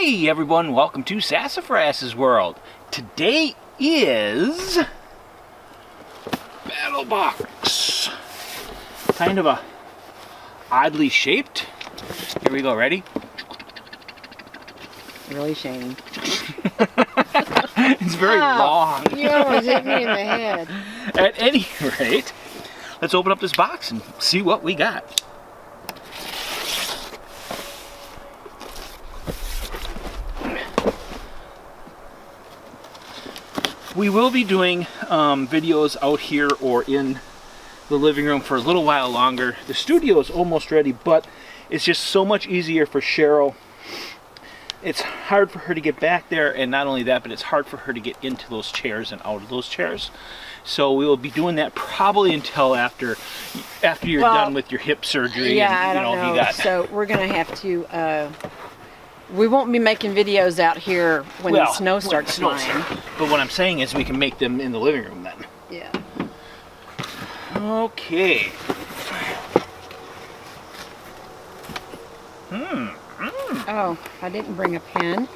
Hey everyone, welcome to SAS-a-fras's world. Today is Battlbox. Kind of a oddly shaped. Here we go, ready? Really shiny. It's very long. You almost hit me in the head. At any rate, let's open up this box and see what we got. We will be doing videos out here or in the living room for a little while longer. The studio is almost ready, but it's just so much easier for Cheryl. It's hard for her to get back there, and not only that, but it's hard for her to get into those chairs and out of those chairs. So we will be doing that probably until after you're done with your hip surgery. Yeah, and, I don't know. So we're gonna have to. We won't be making videos out here when the snow starts flying. But what I'm saying is we can make them in the living room then. Yeah. Okay. Oh, I didn't bring a pen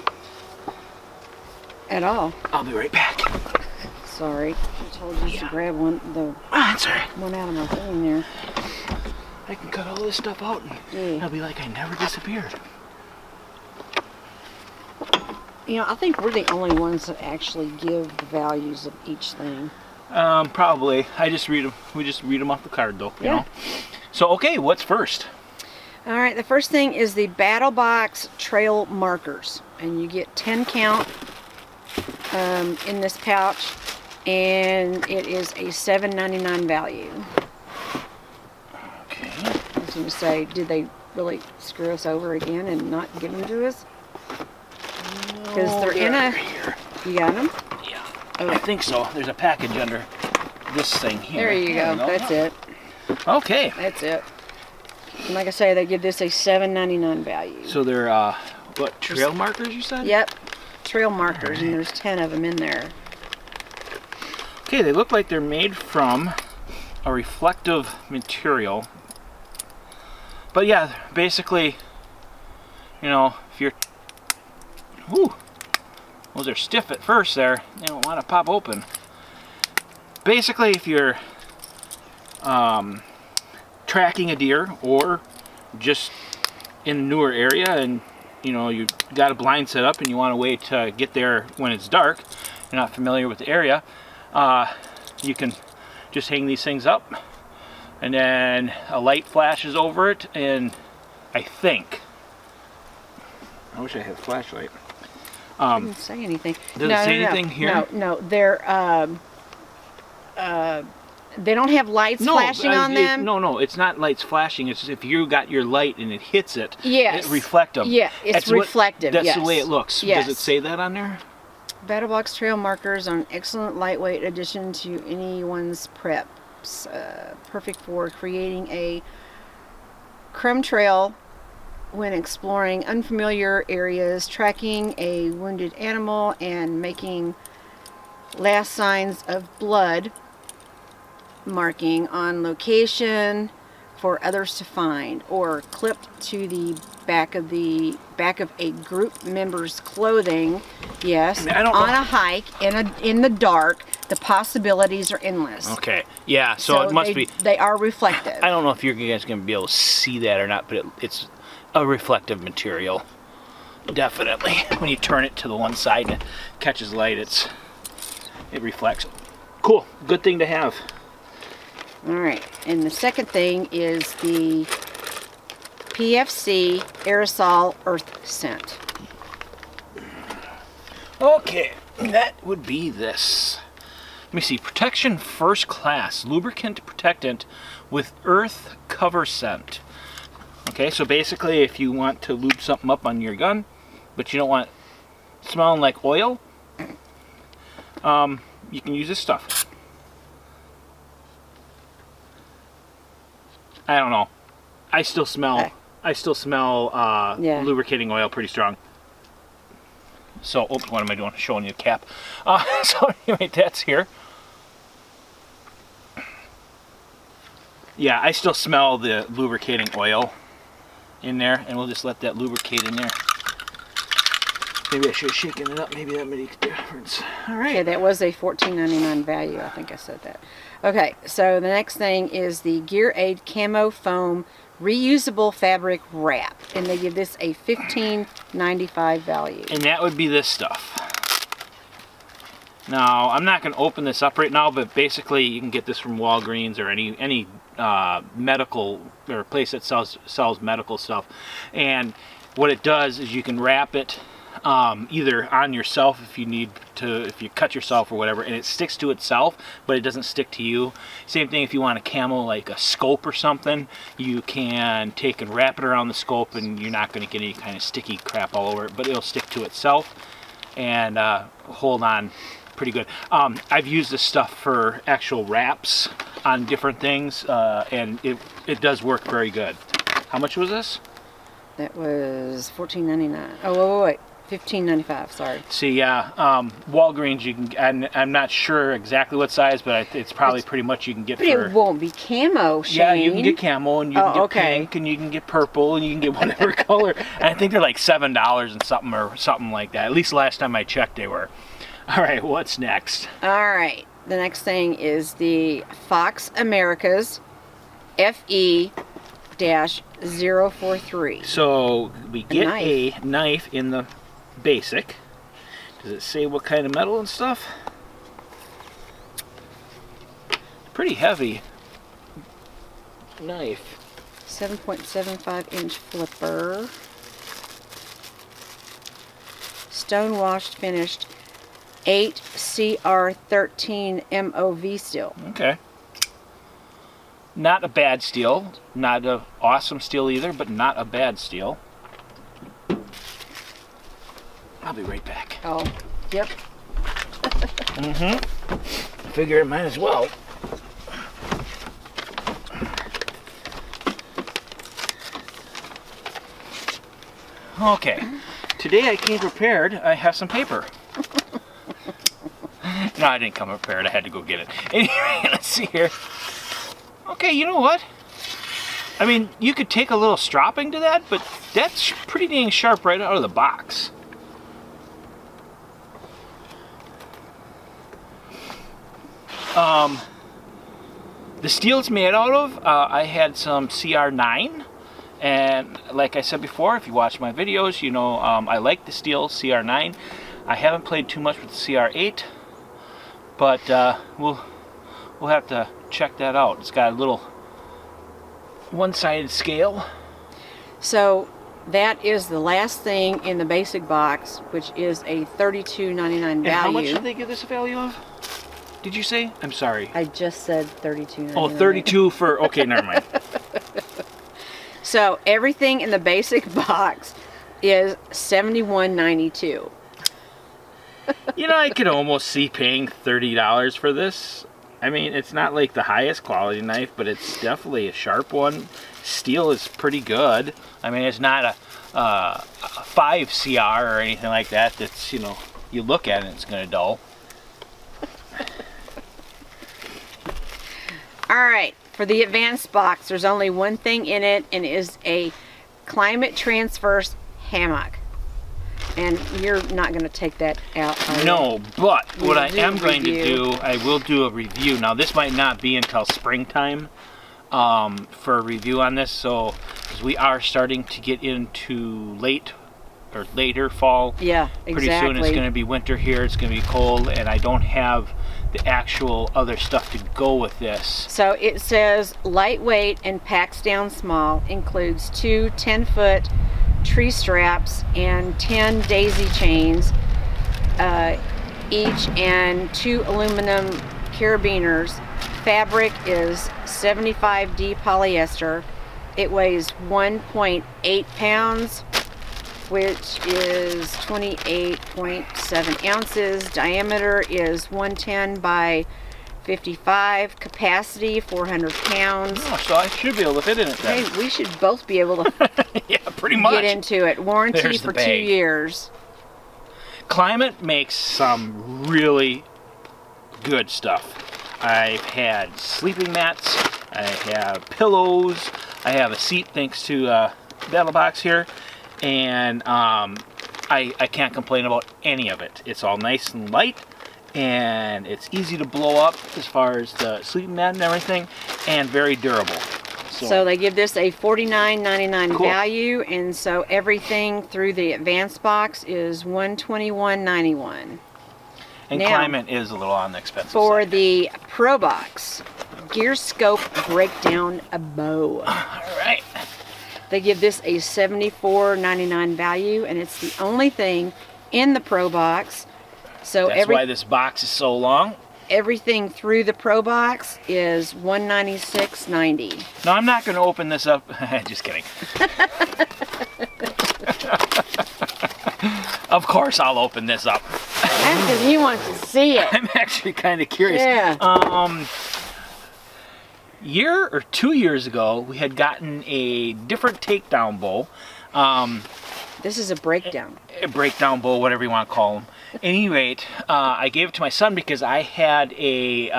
at all. I'll be right back. Sorry, I told you to grab one. That's all right. One out of my thing there. I can cut all this stuff out and it'll be like I never disappeared. You know, I think we're the only ones that actually give the values of each thing. Probably. I just read them. We just read them off the card, though. You know. So, okay, what's first? All right. The first thing is the Battlbox trail markers, and you get 10 count in this pouch, and it is a $7.99 value. Okay. I was going to say, did they really screw us over again and not give them to us? Because they're in a... Here. You got them? Yeah. Okay. I think so. There's a package under this thing here. There you go. That's it. Okay. That's it. And like I say, they give this a $7.99 value. So they're, what, trail markers you said? Yep. Trail markers, and there's 10 of them in there. Okay, they look like they're made from a reflective material. But yeah, basically, you know, if you're... Ooh, those are stiff at first there. They don't want to pop open. Basically, if you're tracking a deer or just in a newer area and you know you got a blind set up and you want a way to get there when it's dark, you're not familiar with the area, you can just hang these things up and then a light flashes over it, and I wish I had a flashlight. Didn't say anything. Does it say anything here? No, they're they don't have lights flashing on them. No, it's not lights flashing. It's just if you got your light and it hits it, yes, it reflective. Yeah, it's reflective. That's the way it looks. Yes. Does it say that on there? Battlbox trail markers are an excellent lightweight addition to anyone's preps. Perfect for creating a crumb trail when exploring unfamiliar areas, tracking a wounded animal, and making last signs of blood marking on location for others to find, or clipped to the back of a group member's clothing. Yes, on a hike in the dark. The possibilities are endless. Okay, yeah. So it must be. They are reflective. I don't know if you guys are going to be able to see that or not, but it's a reflective material. Definitely. When you turn it to the one side and it catches light, it reflects. Cool. Good thing to have. All right. And the second thing is the PFC Aerosol Earth Scent. Okay. That would be this. Let me see. Protection First Class. Lubricant Protectant with Earth Cover Scent. Okay, so basically if you want to lube something up on your gun, but you don't want it smelling like oil, you can use this stuff. I don't know. I still smell lubricating oil pretty strong. So, what am I doing? Showing you the cap. So anyway, that's here. Yeah, I still smell the lubricating oil in there, and we'll just let that lubricate in there. Maybe I should have shaken it up. Maybe that made a difference. All right. Okay, that was a $14.99 value. I think I said that. Okay, so the next thing is the Gear Aid Camo Foam Reusable Fabric Wrap. And they give this a $15.95 value. And that would be this stuff. Now, I'm not going to open this up right now, but basically you can get this from Walgreens or any medical or place that sells medical stuff. And what it does is you can wrap it either on yourself if you cut yourself or whatever, and it sticks to itself, but it doesn't stick to you. Same thing if you want a camo like a scope or something, you can take and wrap it around the scope, and you're not going to get any kind of sticky crap all over it, but it'll stick to itself and hold on pretty good. I've used this stuff for actual wraps on different things, and it does work very good. How much was this? That was $14.99. Oh, wait. $15.95, sorry. See, yeah, Walgreens, you can, I'm not sure exactly what size, but it's probably pretty much you can get but for... it won't be camo, Shane. Yeah, you can get camo, and you can get pink, and you can get purple, and you can get whatever color. And I think they're like $7 and something, or something like that. At least last time I checked, they were. All right, what's next? All right, the next thing is the Fox Americas FE-043. So we get a knife in the basic. Does it say what kind of metal and stuff? Pretty heavy knife. 7.75-inch flipper. Stone washed, finished. 8 CR13 MOV steel. Okay. Not a bad steel. Not an awesome steel either, but not a bad steel. I'll be right back. Oh, yep. I figure it might as well. Okay. Today I came prepared. I have some paper. No, I didn't come prepared. I had to go get it. Anyway, let's see here. Okay, you know what? I mean, you could take a little stropping to that, but that's pretty dang sharp right out of the box. The steel it's made out of, I had some CR9, and like I said before, if you watch my videos, you know I like the steel CR9. I haven't played too much with the CR8, but we'll have to check that out. It's got a little one-sided scale. So that is the last thing in the basic box, which is a $32.99 value. And how much did they give this a value of? Did you say? I'm sorry. I just said $32.99. Oh, 32 for, okay, never mind. So everything in the basic box is $71.92. You know, I could almost see paying $30 for this. I mean, it's not like the highest quality knife, but it's definitely a sharp one. Steel is pretty good. I mean, it's not a 5 CR or anything like that that's, you know, you look at it and it's going to dull. Alright, for the advanced box, there's only one thing in it, and it is a climate transverse hammock. And you're not going to take that out, are you? No, but what I am going to review. do, I will do a review. Now, this might not be until springtime for a review on this, so because we are starting to get into later fall. Yeah, exactly. Pretty soon it's going to be winter here, it's going to be cold, and I don't have the actual other stuff to go with this. So it says lightweight and packs down small, includes 2 10-foot tree straps and 10 daisy chains each, and 2 aluminum carabiners. Fabric is 75D polyester. It weighs 1.8 pounds, which is 28.7 ounces. Diameter is 110 by 55. Capacity 400 pounds. Oh, so I should be able to fit in it then. Hey, we should both be able to Yeah, pretty much. get into it. Warranty There's the for 2 bag. years. Climate makes some really good stuff. I've had sleeping mats, I have pillows, I have a seat thanks to Battlebox here, and I can't complain about any of it. It's all nice and light, and it's easy to blow up as far as the sleeping mat and everything, and very durable. So they give this a $49.99 Cool. value, and so everything through the advanced box is $121.91. And now, climate is a little on the expensive for side. the Pro Box Gear Scope Breakdown Bow. All right. They give this a $74.99 value, and it's the only thing in the Pro Box. So That's why this box is so long. everything through the Pro Box is $196.90. No, I'm not going to open this up. Just kidding. Of course I'll open this up. That's because you want to see it. I'm actually kind of curious. Yeah. Year or 2 years ago, we had gotten a different takedown bow. This is a breakdown. A breakdown bow, whatever you want to call them. At any rate, I gave it to my son because I had a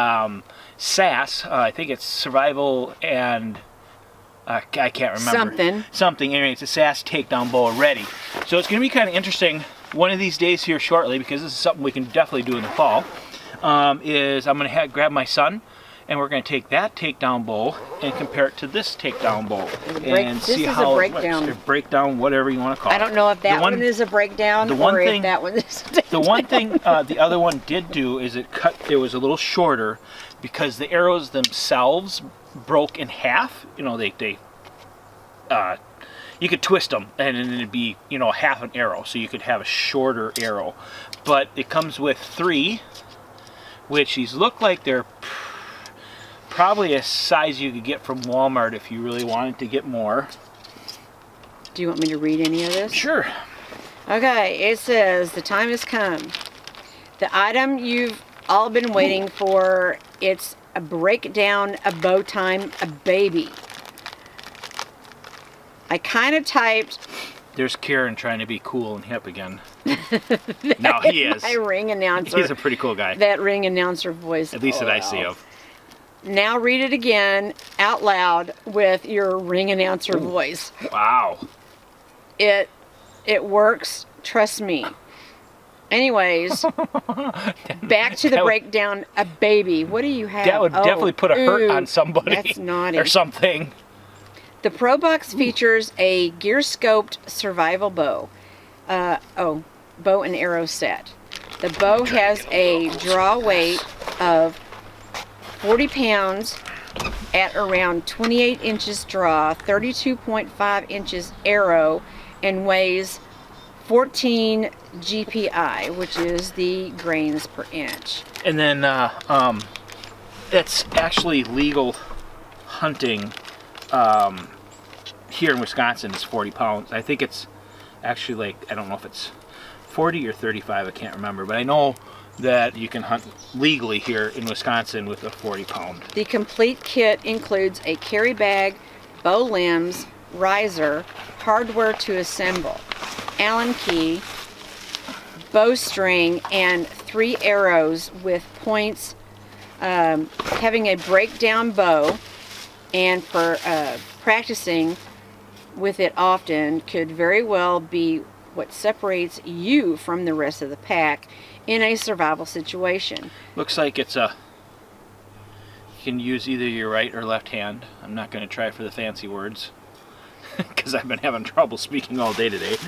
SAS, I think it's survival and I can't remember. Something. Anyway, it's a SAS takedown bow already. So it's going to be kind of interesting one of these days here shortly, because this is something we can definitely do in the fall, is I'm going to grab my son, and we're going to take that takedown bow and compare it to this takedown bow and see how a breakdown. it works. A breakdown, whatever you want to call it. I don't know if that one is a breakdown or if that one is a takedown. The one thing the other one did do is it was a little shorter because the arrows themselves broke in half. You know, you could twist them and then it'd be, you know, half an arrow, so you could have a shorter arrow. But it comes with 3, which these look like they're probably a size you could get from Walmart if you really wanted to get more. Do you want me to read any of this? Sure. Okay, it says, the time has come. The item you've all been waiting for, it's a breakdown, a bow time, a baby. I kind of typed... There's Karen trying to be cool and hip again. No, he is. My ring announcer. He's a pretty cool guy. That ring announcer voice. At least that I see of. Now read it again out loud with your ring announcer voice. Wow. It works, trust me. Anyways, back to the breakdown, a baby. What do you have? That would definitely put a hurt on somebody. That's naughty. Or something. The Pro Box features a gear-scoped survival bow. Bow and arrow set. The bow has a draw weight of 40 pounds at around 28 inches draw, 32.5 inches arrow, and weighs 14 GPI, which is the grains per inch. And then it's actually legal hunting here in Wisconsin is 40 pounds. I think it's actually like, I don't know if it's 40 or 35, I can't remember, but I know that you can hunt legally here in Wisconsin with a 40 pound. The complete kit includes a carry bag, bow limbs, riser, hardware to assemble, Allen key, bowstring, and 3 arrows with points, having a breakdown bow, and for practicing with it often could very well be what separates you from the rest of the pack in a survival situation. Looks like it's you can use either your right or left hand. I'm not going to try for the fancy words because I've been having trouble speaking all day today.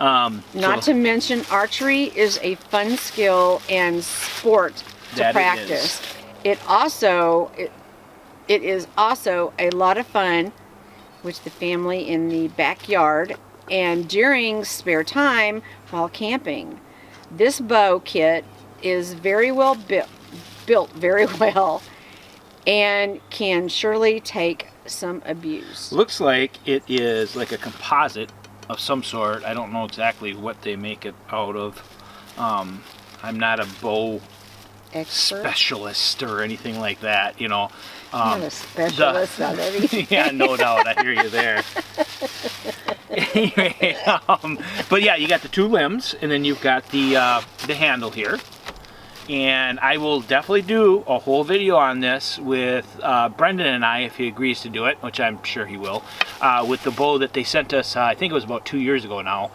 Not to mention, archery is a fun skill and sport to practice. It is also a lot of fun with the family in the backyard and during spare time while camping. This bow kit is very well built very well and can surely take some abuse. Looks like it is like a composite of some sort. I don't know exactly what they make it out of. I'm not a bow specialist or anything like that, you know. I'm not a specialist on anything. Yeah, no doubt. I hear you there. Anyway, but yeah, you got the 2 limbs, and then you've got the handle here. And I will definitely do a whole video on this with Brendan and I, if he agrees to do it, which I'm sure he will, with the bow that they sent us, I think it was about 2 years ago now.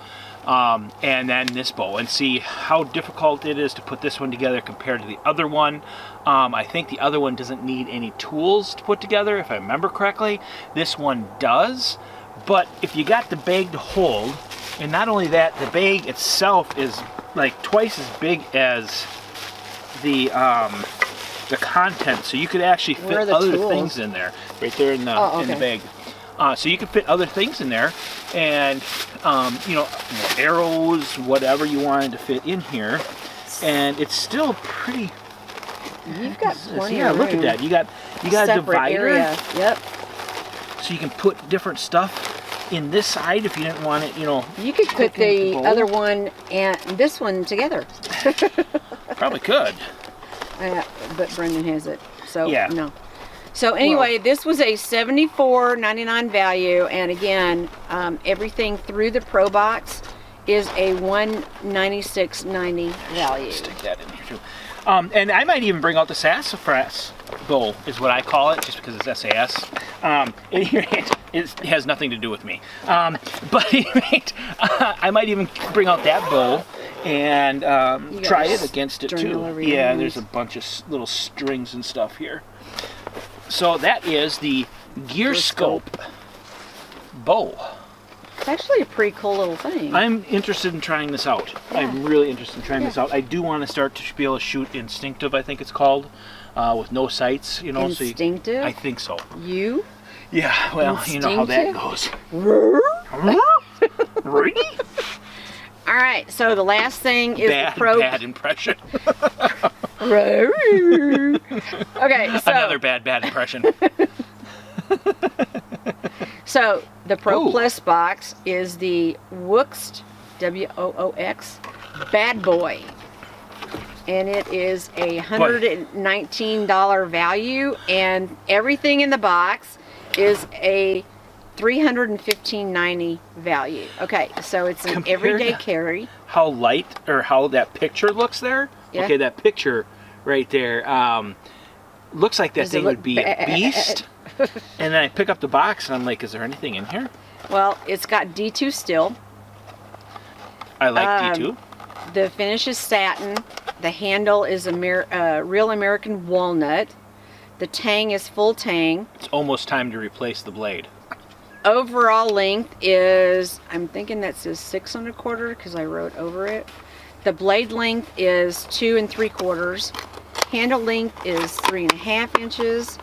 and then this bow, and see how difficult it is to put this one together compared to the other one. I think the other one doesn't need any tools to put together, if I remember correctly. This one does, but if you got the bag to hold, and not only that, the bag itself is like twice as big as the content, so you could actually fit other things in there, right there in the in the bag. So you could fit other things in there, and you know, arrows, whatever you wanted to fit in here, and it's still pretty. You've got plenty of room. Look at that. You got a divider. Area. Yep. So you can put different stuff in this side if you didn't want it. You know. You could put the other one and this one together. Probably could. But Brendan has it, so yeah. No. So anyway, this was a $74.99 value, and again, everything through the Pro Box is a $196.90 value. Stick that in here too. And I might even bring out the SAS-a-fras bowl, is what I call it, just because it's SAS. It has nothing to do with me. But anyway, I might even bring out that bowl and try it against it too. Yeah, there's a bunch of little strings and stuff here. So that is the Gear Scope bow. It's actually a pretty cool little thing. I'm interested in trying this out. Yeah. I'm really interested in trying this out. I do want to start to be able to shoot instinctive, I think it's called, with no sights. You know, instinctive? I think so. You? Yeah, well, you know how that goes. Ready? All right, so the last thing is the Pro... Bad impression. Okay, so... Another bad impression. So, the Pro Plus box is the Woox, W-O-O-X, Bad Boy. And it is a $119 value, and everything in the box is a $315.90 value. Okay, so it's an everyday carry. How light, or how that picture looks there? Yeah. Okay, that picture right there looks like that thing would be a beast. And then I pick up the box and I'm like, is there anything in here? Well, it's got D2 steel. I like D2. The finish is satin. The handle is real American walnut. The tang is full tang. It's almost time to replace the blade. Overall length is, I'm thinking that says 6 1/4 because I wrote over it. The blade length is 2 3/4. Handle length is 3.5 inches.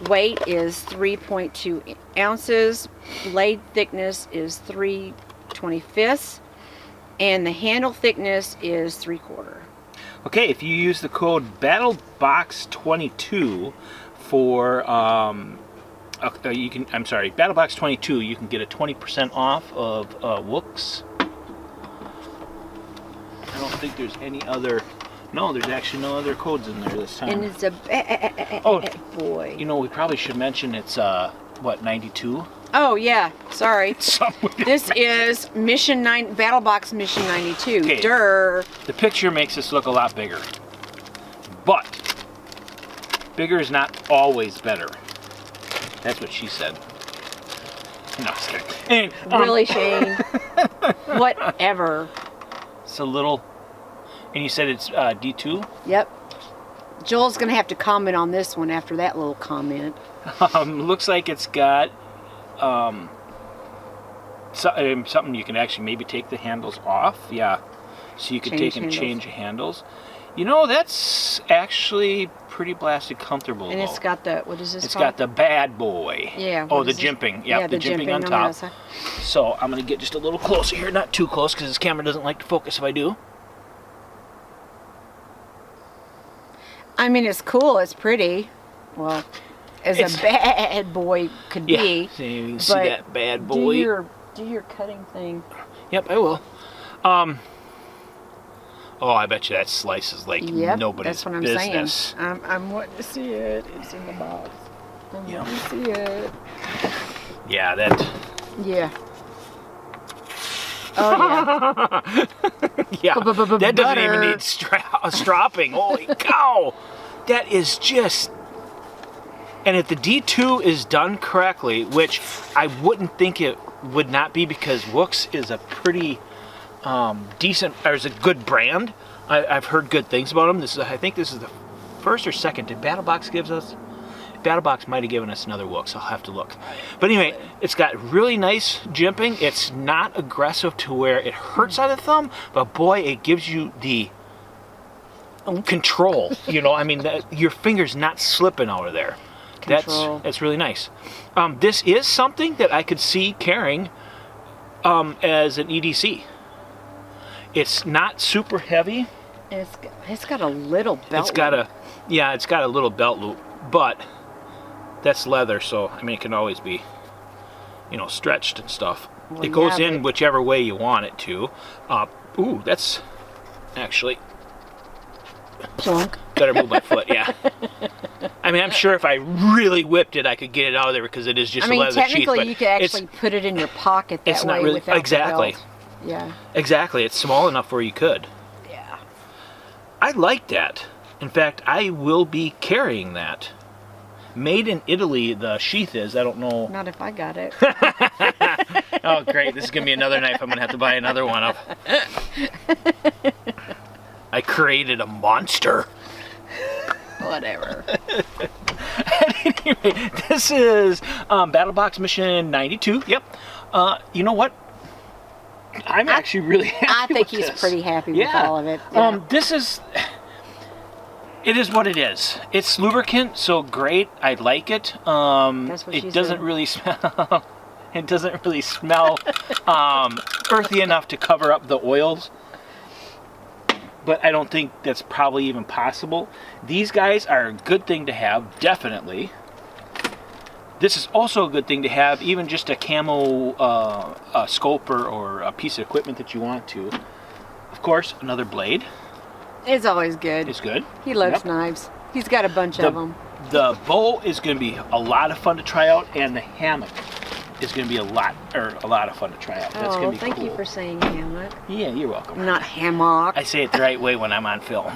Weight is 3.2 ounces. Blade thickness is 3/25. And the handle thickness is 3/4. Okay, if you use the code BattleboX22 for BattleboX22, you can get a 20% off of Woox. I don't think there's any other. No, there's actually no other codes in there this time. And it's a boy. You know, we probably should mention it's what, 92? Oh yeah, sorry. This is Battlebox Mission 92. Okay. Durr. The picture makes this look a lot bigger, but bigger is not always better. That's what she said. No, just kidding. And, really, Shane? Whatever. It's a little. And you said it's D2? Yep. Joel's going to have to comment on this one after that little comment. Looks like it's got something you can actually maybe take the handles off. Yeah. So you could change handles. You know, that's actually pretty blasted comfortable. And it's got the, what is this called? It's got the Bad Boy. Yeah. Oh, the jimping. Yeah, the jimping on top. So I'm going to get just a little closer here. Not too close because this camera doesn't like to focus if I do. I mean, it's cool. It's pretty. Well, as a bad boy could be. So you can see that bad boy. Do your cutting thing. Yep, I will. Oh, I bet you that slices like nobody's that's what I'm business. Saying. I'm wanting to see it. It's in the box. I'm wanting to see it. Yeah, that. Yeah. Oh yeah. Yeah. That doesn't even need stropping. Holy cow! That is just. And if the D2 is done correctly, which I wouldn't think it would not be, because Woox is a pretty decent, or is a good brand. I've heard good things about them. I think this is the first or second. Did Battlebox gives us? Battlebox might have given us another look, so I'll have to look. But anyway, it's got really nice jimping. It's not aggressive to where it hurts on the thumb, but boy, it gives you the control. You know, I mean, your finger's not slipping out of there. That's really nice. This is something that I could see carrying as an EDC. It's not super heavy. It's got a little belt. It's got a little belt loop, but that's leather, so I mean it can always be, you know, stretched and stuff. Well, it goes in whichever way you want it to. Ooh, that's actually plunk. Better move my foot, yeah. I mean, I'm sure if I really whipped it, I could get it out of there because it is just a leather sheath. Technically, you could actually put it in your pocket that way. It's not really exactly. The belt. Yeah. Exactly. It's small enough where you could. Yeah. I like that. In fact, I will be carrying that. Made in Italy, the sheath is. I don't know. Not if I got it. Oh, great. This is going to be another knife I'm going to have to buy another one of. I created a monster. Whatever. Anyway, this is Battlebox Mission 92. Yep. You know what? I'm actually really happy I think with he's this. pretty happy with all of it. Yeah. This is... It is what it is. It's lubricant, so great. I like it. It doesn't really smell. It doesn't really smell earthy enough to cover up the oils. But I don't think that's probably even possible. These guys are a good thing to have, definitely. This is also a good thing to have, even just a camo scope or a piece of equipment that you want to. Of course, another blade. It's always good. It's good. He loves knives. He's got a bunch of them. The bow is going to be a lot of fun to try out, and the hammock is going to be a lot of fun to try out. That's going to be thank cool. you for saying hammock. Yeah, you're welcome. Not hammock. I say it the right way when I'm on film.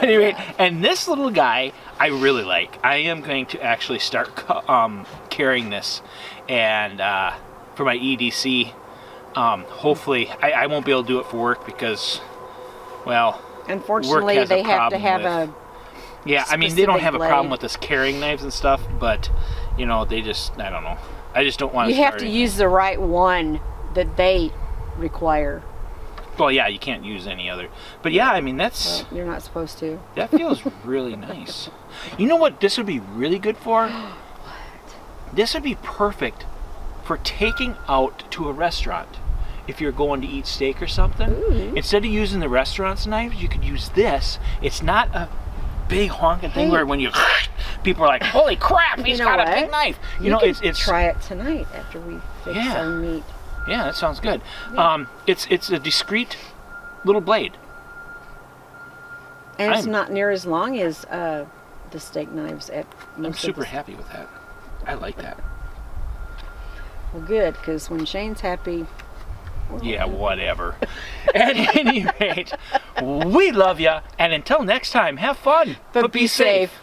Anyway, and this little guy I really like. I am going to actually start carrying this, and for my EDC. Hopefully, I won't be able to do it for work because, well, unfortunately, work they have to have a. Yeah, I mean, they don't have a problem with us carrying knives and stuff, but, you know, they just, I don't know. I just don't want to. You have to use the right one that they require. Well, yeah, you can't use any other. But yeah, I mean, that's. Well, you're not supposed to. That feels really nice. You know what this would be really good for? What? This would be perfect for taking out to a restaurant. If you're going to eat steak or something, instead of using the restaurant's knives, you could use this. It's not a big honking thing where when you people are like, "Holy crap, he's got a big knife!" You know, it's try it tonight after we fix our meat. Yeah, that sounds good. Yeah. It's a discreet little blade, and it's not near as long as the steak knives. I'm super happy with that. I like that. Well, good, because when Shane's happy. Yeah, whatever. At any rate, we love you, and until next time, have fun, but be safe.